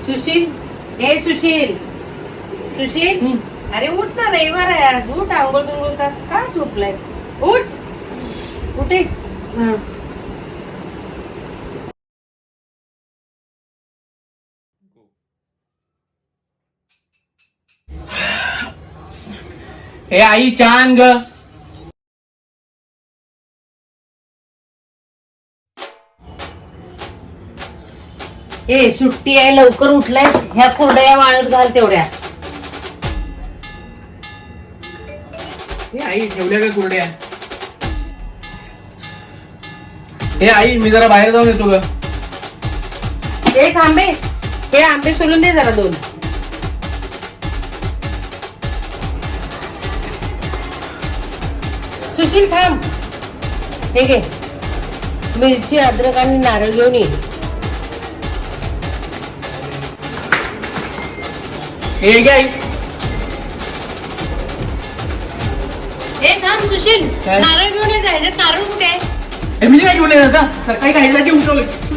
सुशील, हे सुशील, सुशील, अरे उठ ना, रविवार आहे आज. उठ, आंघोळ बिंघोळ कर. का झोपलायस? उठ, उठे. हे आई छान ग. ए सुट्टी आहे, लवकर उठलायस. ह्या कुरड्या वाळत घाल तेवढ्या. हे आई ठेवल्या का कुरड्या? हे आई मी जरा बाहेर जाऊन येतो ग. एक आंबे, हे आंबे सोलून दे जरा 2. सुशील थांब. हे घे, मिरची, अद्रक आणि नारळ घेऊन ये. हे घे आई. हे थांब सुशील, काय? नारळ घेऊन ये. जायचं नारळ कुठे आहे? हे मी काय घेऊन येणार आता? सकाळी खायसाठी उठवलं.